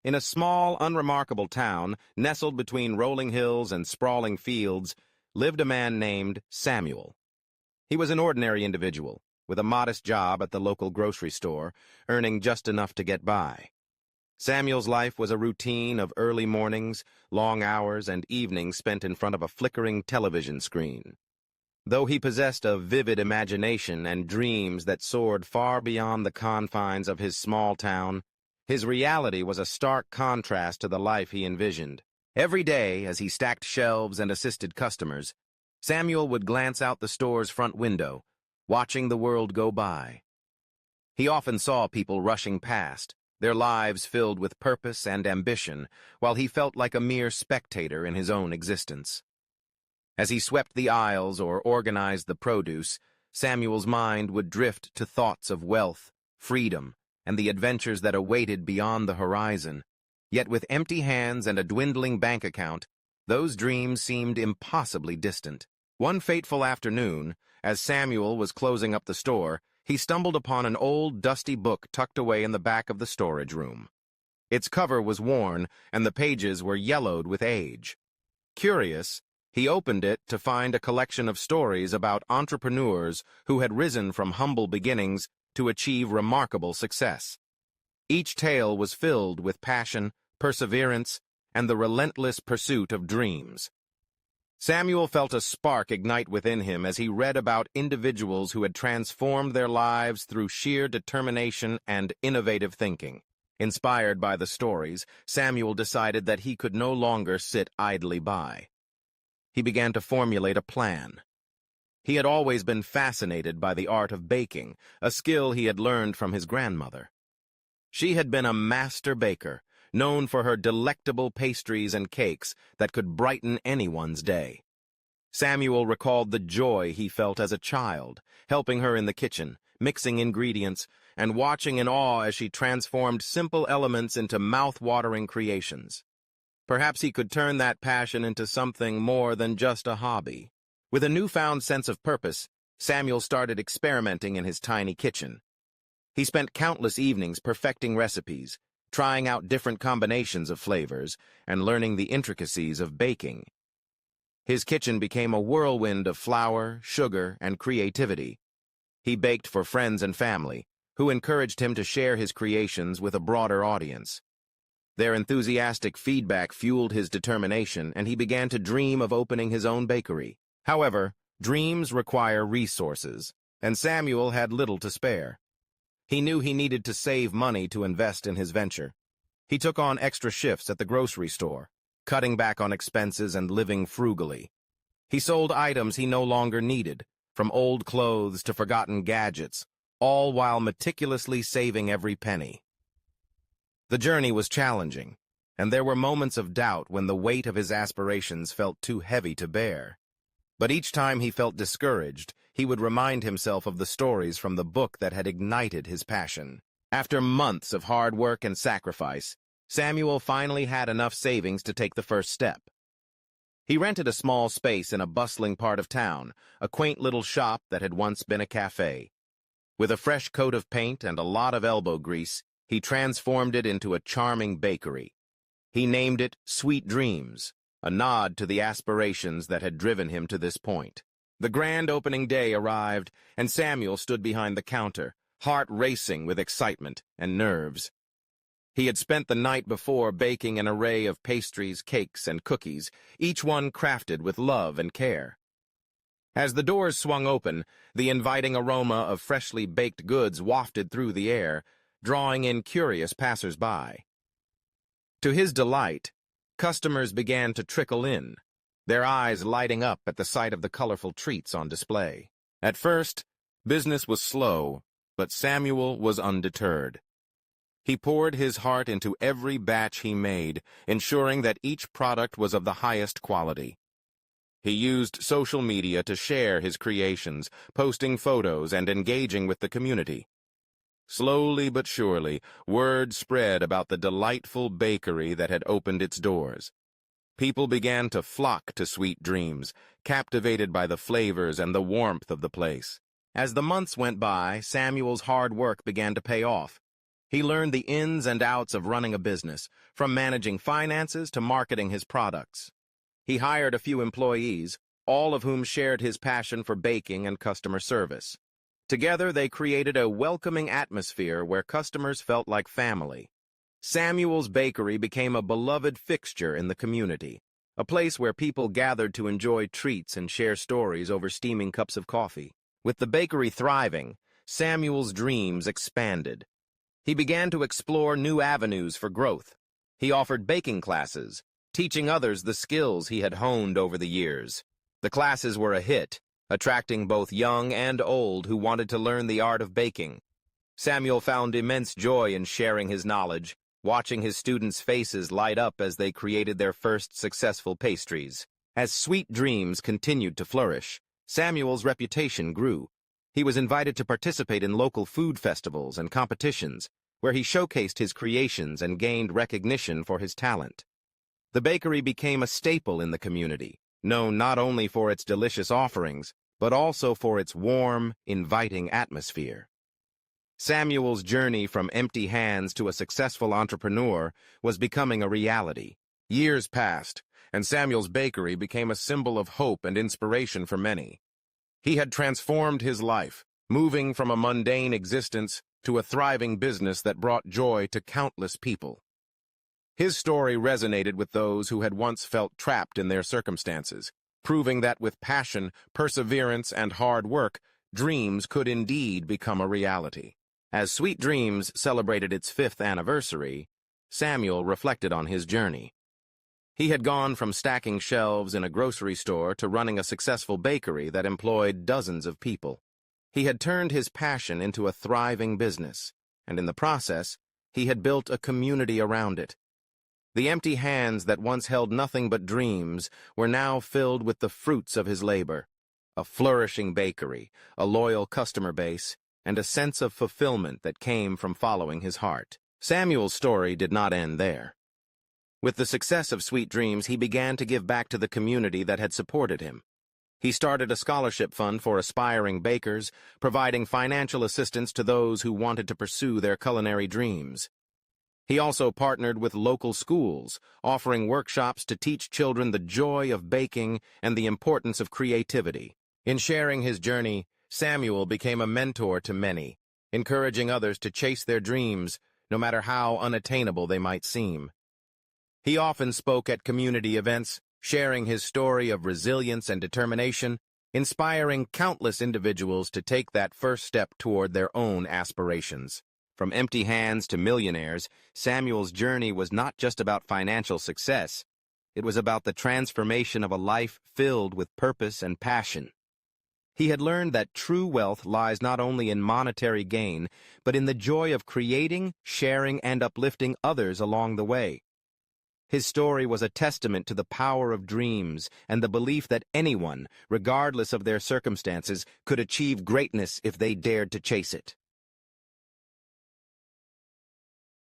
In a small, unremarkable town, nestled between rolling hills and sprawling fields, lived a man named Samuel. He was an ordinary individual, with a modest job at the local grocery store, earning just enough to get by. Samuel's life was a routine of early mornings, long hours, and evenings spent in front of a flickering television screen. Though he possessed a vivid imagination and dreams that soared far beyond the confines of his small town, his reality was a stark contrast to the life he envisioned. Every day, as he stacked shelves and assisted customers, Samuel would glance out the store's front window, watching the world go by. He often saw people rushing past, their lives filled with purpose and ambition, while he felt like a mere spectator in his own existence. As he swept the aisles or organized the produce, Samuel's mind would drift to thoughts of wealth, freedom, and the adventures that awaited beyond the horizon. Yet with empty hands and a dwindling bank account, those dreams seemed impossibly distant. One fateful afternoon, as Samuel was closing up the store, he stumbled upon an old, dusty book tucked away in the back of the storage room. Its cover was worn, and the pages were yellowed with age. Curious, he opened it to find a collection of stories about entrepreneurs who had risen from humble beginnings to achieve remarkable success. Each tale was filled with passion, perseverance, and the relentless pursuit of dreams. Samuel felt a spark ignite within him as he read about individuals who had transformed their lives through sheer determination and innovative thinking. Inspired by the stories, Samuel decided that he could no longer sit idly by. He began to formulate a plan. He had always been fascinated by the art of baking, a skill he had learned from his grandmother. She had been a master baker, known for her delectable pastries and cakes that could brighten anyone's day. Samuel recalled the joy he felt as a child, helping her in the kitchen, mixing ingredients, and watching in awe as she transformed simple elements into mouth-watering creations. Perhaps he could turn that passion into something more than just a hobby. With a newfound sense of purpose, Samuel started experimenting in his tiny kitchen. He spent countless evenings perfecting recipes, trying out different combinations of flavors, and learning the intricacies of baking. His kitchen became a whirlwind of flour, sugar, and creativity. He baked for friends and family, who encouraged him to share his creations with a broader audience. Their enthusiastic feedback fueled his determination, and he began to dream of opening his own bakery. However, dreams require resources, and Samuel had little to spare. He knew he needed to save money to invest in his venture. He took on extra shifts at the grocery store, cutting back on expenses and living frugally. He sold items he no longer needed, from old clothes to forgotten gadgets, all while meticulously saving every penny. The journey was challenging, and there were moments of doubt when the weight of his aspirations felt too heavy to bear. But each time he felt discouraged, he would remind himself of the stories from the book that had ignited his passion. After months of hard work and sacrifice, Samuel finally had enough savings to take the first step. He rented a small space in a bustling part of town, a quaint little shop that had once been a cafe. With a fresh coat of paint and a lot of elbow grease, he transformed it into a charming bakery. He named it Sweet Dreams, a nod to the aspirations that had driven him to this point. The grand opening day arrived, and Samuel stood behind the counter, heart racing with excitement and nerves. He had spent the night before baking an array of pastries, cakes, and cookies, each one crafted with love and care. As the doors swung open, the inviting aroma of freshly baked goods wafted through the air, drawing in curious passers-by. To his delight, customers began to trickle in, their eyes lighting up at the sight of the colorful treats on display. At first, business was slow, but Samuel was undeterred. He poured his heart into every batch he made, ensuring that each product was of the highest quality. He used social media to share his creations, posting photos and engaging with the community. Slowly but surely, word spread about the delightful bakery that had opened its doors. People began to flock to Sweet Dreams, captivated by the flavors and the warmth of the place. As the months went by, Samuel's hard work began to pay off. He learned the ins and outs of running a business, from managing finances to marketing his products. He hired a few employees, all of whom shared his passion for baking and customer service. Together, they created a welcoming atmosphere where customers felt like family. Samuel's Bakery became a beloved fixture in the community, a place where people gathered to enjoy treats and share stories over steaming cups of coffee. With the bakery thriving, Samuel's dreams expanded. He began to explore new avenues for growth. He offered baking classes, teaching others the skills he had honed over the years. The classes were a hit, attracting both young and old who wanted to learn the art of baking. Samuel found immense joy in sharing his knowledge, watching his students' faces light up as they created their first successful pastries. As Sweet Dreams continued to flourish, Samuel's reputation grew. He was invited to participate in local food festivals and competitions, where he showcased his creations and gained recognition for his talent. The bakery became a staple in the community, known not only for its delicious offerings, but also for its warm, inviting atmosphere. Samuel's journey from empty hands to a successful entrepreneur was becoming a reality. Years passed, and Samuel's Bakery became a symbol of hope and inspiration for many. He had transformed his life, moving from a mundane existence to a thriving business that brought joy to countless people. His story resonated with those who had once felt trapped in their circumstances, proving that with passion, perseverance, and hard work, dreams could indeed become a reality. As Sweet Dreams celebrated its 5th anniversary, Samuel reflected on his journey. He had gone from stacking shelves in a grocery store to running a successful bakery that employed dozens of people. He had turned his passion into a thriving business, and in the process, he had built a community around it. The empty hands that once held nothing but dreams were now filled with the fruits of his labor: a flourishing bakery, a loyal customer base, and a sense of fulfillment that came from following his heart. Samuel's story did not end there. With the success of Sweet Dreams, he began to give back to the community that had supported him. He started a scholarship fund for aspiring bakers, providing financial assistance to those who wanted to pursue their culinary dreams. He also partnered with local schools, offering workshops to teach children the joy of baking and the importance of creativity. In sharing his journey, Samuel became a mentor to many, encouraging others to chase their dreams, no matter how unattainable they might seem. He often spoke at community events, sharing his story of resilience and determination, inspiring countless individuals to take that first step toward their own aspirations. From empty hands to millionaires, Samuel's journey was not just about financial success. It was about the transformation of a life filled with purpose and passion. He had learned that true wealth lies not only in monetary gain, but in the joy of creating, sharing, and uplifting others along the way. His story was a testament to the power of dreams and the belief that anyone, regardless of their circumstances, could achieve greatness if they dared to chase it.